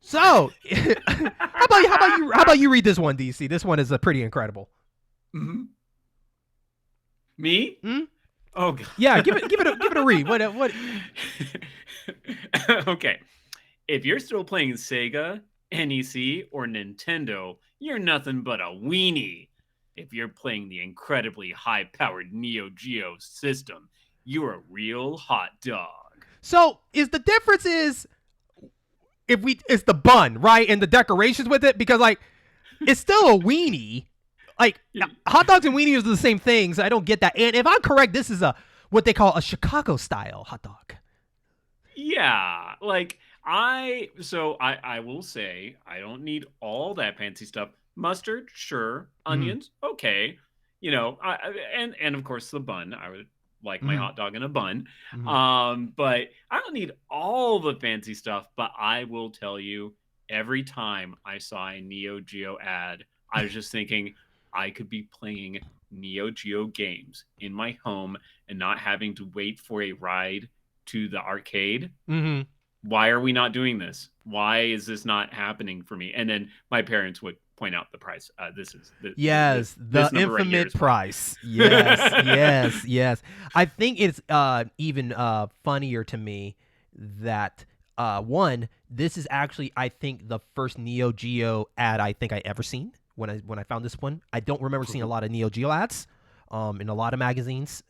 So, how about you read this one, DC? This one is pretty incredible. Mm-hmm. Me? Hmm? Oh God. Yeah, give it a read. What? Okay. If you're still playing Sega, NEC, or Nintendo, you're nothing but a weenie. If you're playing the incredibly high-powered Neo Geo system, you're a real hot dog. So, is the difference it's the bun, right, and the decorations with it, because like it's still a weenie. Like hot dogs and weenies are the same things. I don't get that. And if I'm correct, this is what they call a Chicago style hot dog. Yeah, like I will say I don't need all that fancy stuff. Mustard, sure. Mm, Onions, okay. And of course the bun. I would like my mm, hot dog in a bun. mm. But I don't need all the fancy stuff. But I will tell you, every time I saw a Neo Geo ad, I was just thinking I could be playing Neo Geo games in my home and not having to wait for a ride to the arcade. Mm-hmm. Why are we not doing this? Why is this not happening for me? And then my parents would point out the price. Yes, the this number right here infinite is price. Yes, yes, yes. I think it's even funnier to me that one, this is actually I think the first Neo Geo ad I think I ever seen when I found this one. I don't remember seeing a lot of Neo Geo ads in a lot of magazines.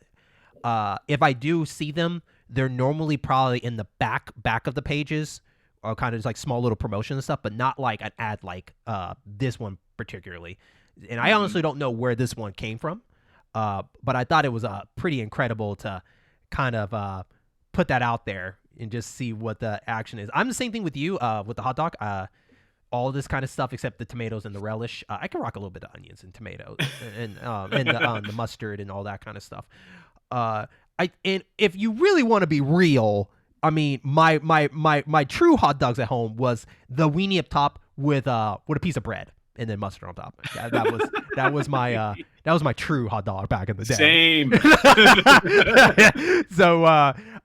If I do see them, they're normally probably in the back of the pages, or kind of just like small little promotion and stuff, but not like an ad like this one particularly. And I honestly don't know where this one came from, but I thought it was pretty incredible to kind of put that out there and just see what the action is. I'm the same thing with you with the hot dog. All this kind of stuff except the tomatoes and the relish. I can rock a little bit of onions and tomatoes and the mustard and all that kind of stuff. And if you really want to be real, I mean, my true hot dogs at home was the weenie up top with a piece of bread and then mustard on top. That was my true hot dog back in the day. Same. So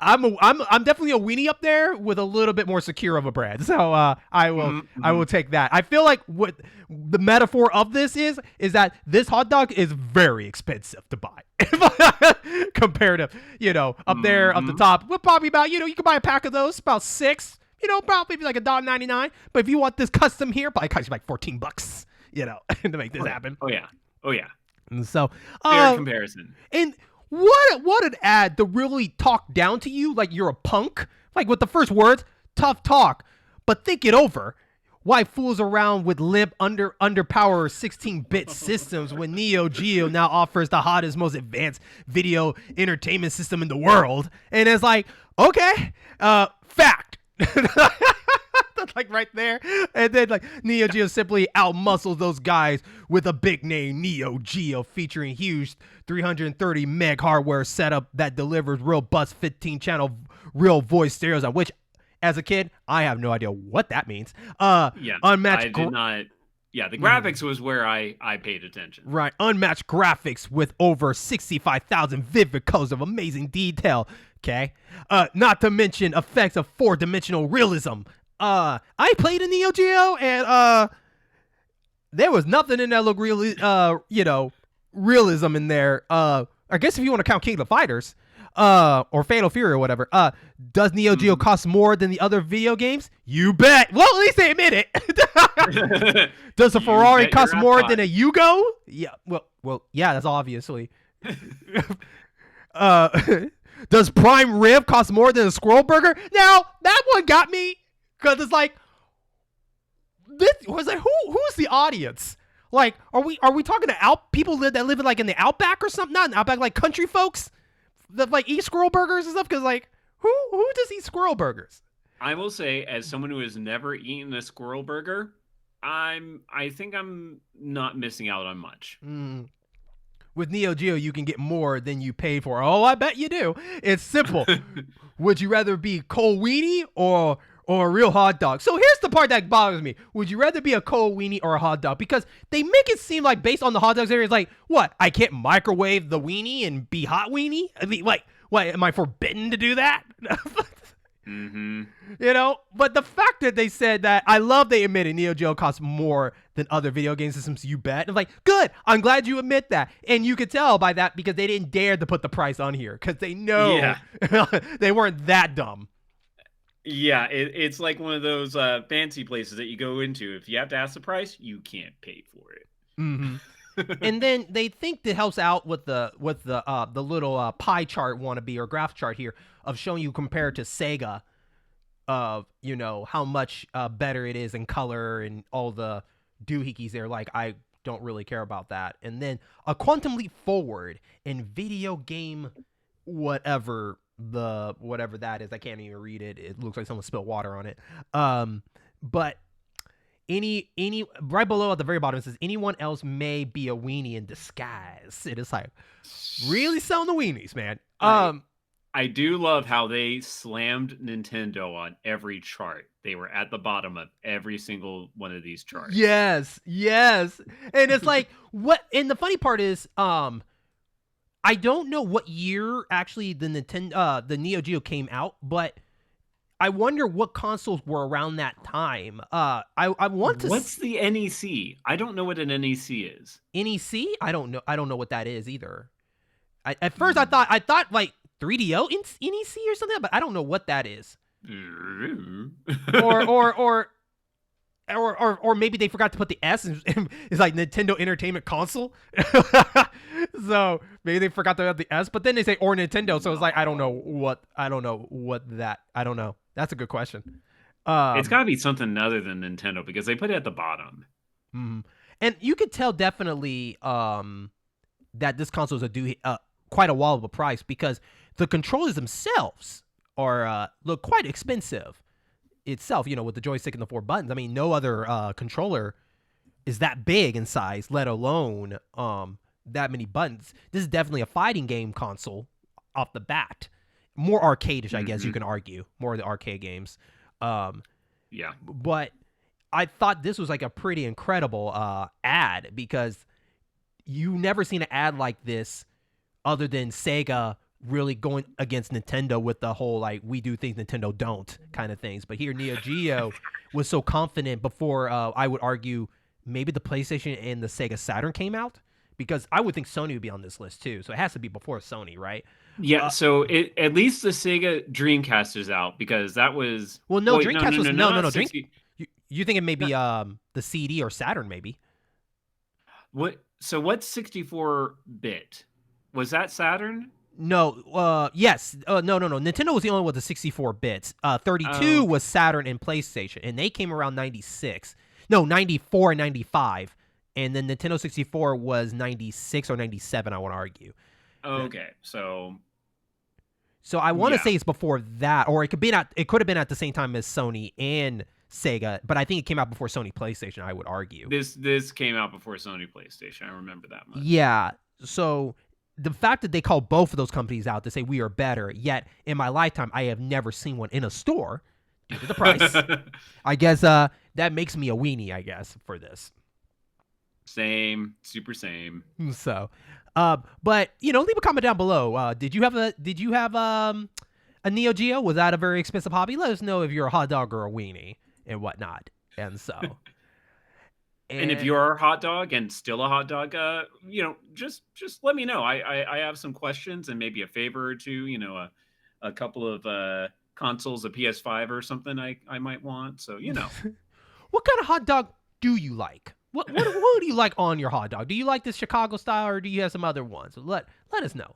I'm definitely a weenie up there with a little bit more secure of a bread. So I will take that. I feel like what the metaphor of this is that this hot dog is very expensive to buy. Compared to, up there up the top, we're probably about, you can buy a pack of those about 6, probably like $1.99. But if you want this custom here, probably costs you like $14, to make this happen. Oh yeah. And so fair comparison. And what an ad to really talk down to you like you're a punk, like with the first words, tough talk, but think it over. Why fools around with limp underpowered 16-bit systems when Neo Geo now offers the hottest, most advanced video entertainment system in the world? And it's like, okay, fact. That's like right there. And then like Neo Geo simply outmuscles those guys with a big name Neo Geo featuring huge 330 meg hardware setup that delivers robust 15-channel real voice stereos, on which as a kid, I have no idea what that means. Unmatched. I did not. Yeah, the graphics was where I paid attention. Right, unmatched graphics with over 65,000 vivid colors of amazing detail. Okay, not to mention effects of 4-dimensional realism. I played in Neo Geo, and there was nothing in that look really, realism in there. I guess if you want to count King of the Fighters. Or Fatal Fury or whatever. Does Neo Geo cost more than the other video games? You bet. Well, at least they admit it. Does a Ferrari cost more than a Yugo? Yeah. Well, yeah, that's obviously. Does Prime Rib cost more than a Squirrel Burger? Now, that one got me, because it's like, this was like, who's the audience? Like, are we talking to people that live in like in the outback or something? Not in the outback, like country folks that like eat squirrel burgers and stuff, because like who does eat squirrel burgers? I will say, as someone who has never eaten a squirrel burger, I think I'm not missing out on much. With Neo Geo, you can get more than you pay for. Oh, I bet you do. It's simple. Would you rather be cold weenie or a real hot dog? So here's the part that bothers me. Would you rather be a cold weenie or a hot dog? Because they make it seem like, based on the hot dogs area, it's like, what? I can't microwave the weenie and be hot weenie? I mean, like, what? Am I forbidden to do that? Mm-hmm. But the fact that they said that, I love they admitted Neo Geo costs more than other video game systems, you bet. I'm like, good, I'm glad you admit that. And you could tell by that because they didn't dare to put the price on here because they know they weren't that dumb. Yeah, it's like one of those fancy places that you go into. If you have to ask the price, you can't pay for it. Mm-hmm. And then they think that helps out with the little pie chart wannabe or graph chart here of showing you compared to Sega of how much better it is in color and all the doohickeys there. Like, I don't really care about that. And then a quantum leap forward in video game whatever that is. I can't even read it. It looks like someone spilled water on it. But any right below at the very bottom it says anyone else may be a weenie in disguise. It is like really selling the weenies, man. I do love how they slammed Nintendo on every chart. They were at the bottom of every single one of these charts. Yes. And it's like, what? And the funny part is, I don't know what year actually the Neo Geo came out, but I wonder what consoles were around that time. I want to. What's the NEC? I don't know what an NEC is. NEC? I don't know what that is either. At first I thought like 3DO in NEC or something, but I don't know what that is. or maybe they forgot to put the S and it's like Nintendo Entertainment Console. So maybe they forgot to have the S, but then they say or Nintendo, so it's like I don't know. That's a good question. It's got to be something other than Nintendo because they put it at the bottom. Mm-hmm. And you could tell definitely that this console is quite a wall of a price because the controllers themselves are look quite expensive itself, with the joystick and the 4 buttons. I mean, no other controller is that big in size, let alone that many buttons. This is definitely a fighting game console off the bat. More arcade-ish, I guess you can argue. More of the arcade games. Yeah. But I thought this was like a pretty incredible ad because you never seen an ad like this other than Sega really going against Nintendo with the whole like we do things Nintendo don't kind of things. But here Neo Geo was so confident before I would argue maybe the PlayStation and the Sega Saturn came out, because I would think Sony would be on this list too. So it has to be before Sony, right? Yeah, so at least the Sega Dreamcast is out because that was Dreamcast was no. You think it may be the CD or Saturn maybe? What? So what's 64-bit? Was that Saturn? No, yes. No. Nintendo was the only one with the 64 bits. 32 was Saturn and PlayStation, and they came around 96. No, 94 and 95. And then Nintendo 64 was 96 or 97, I want to argue. Okay, so I want to say it's before that, or it could have been at the same time as Sony and Sega, but I think it came out before Sony PlayStation, I would argue. This came out before Sony PlayStation. I remember that much. Yeah. So the fact that they call both of those companies out to say we are better, yet in my lifetime I have never seen one in a store due to the price. I guess that makes me a weenie, I guess, for this. Same, super same. So, but leave a comment down below. Did you have a Neo Geo? Was that a very expensive hobby? Let us know if you're a hot dog or a weenie and whatnot. And so, and if you're a hot dog and still a hot dog, just let me know. I have some questions and maybe a favor or two. A couple of consoles, a PS5 or something I might want. So what kind of hot dog do you like? What do you like on your hot dog? Do you like this Chicago style or do you have some other ones? Let us know.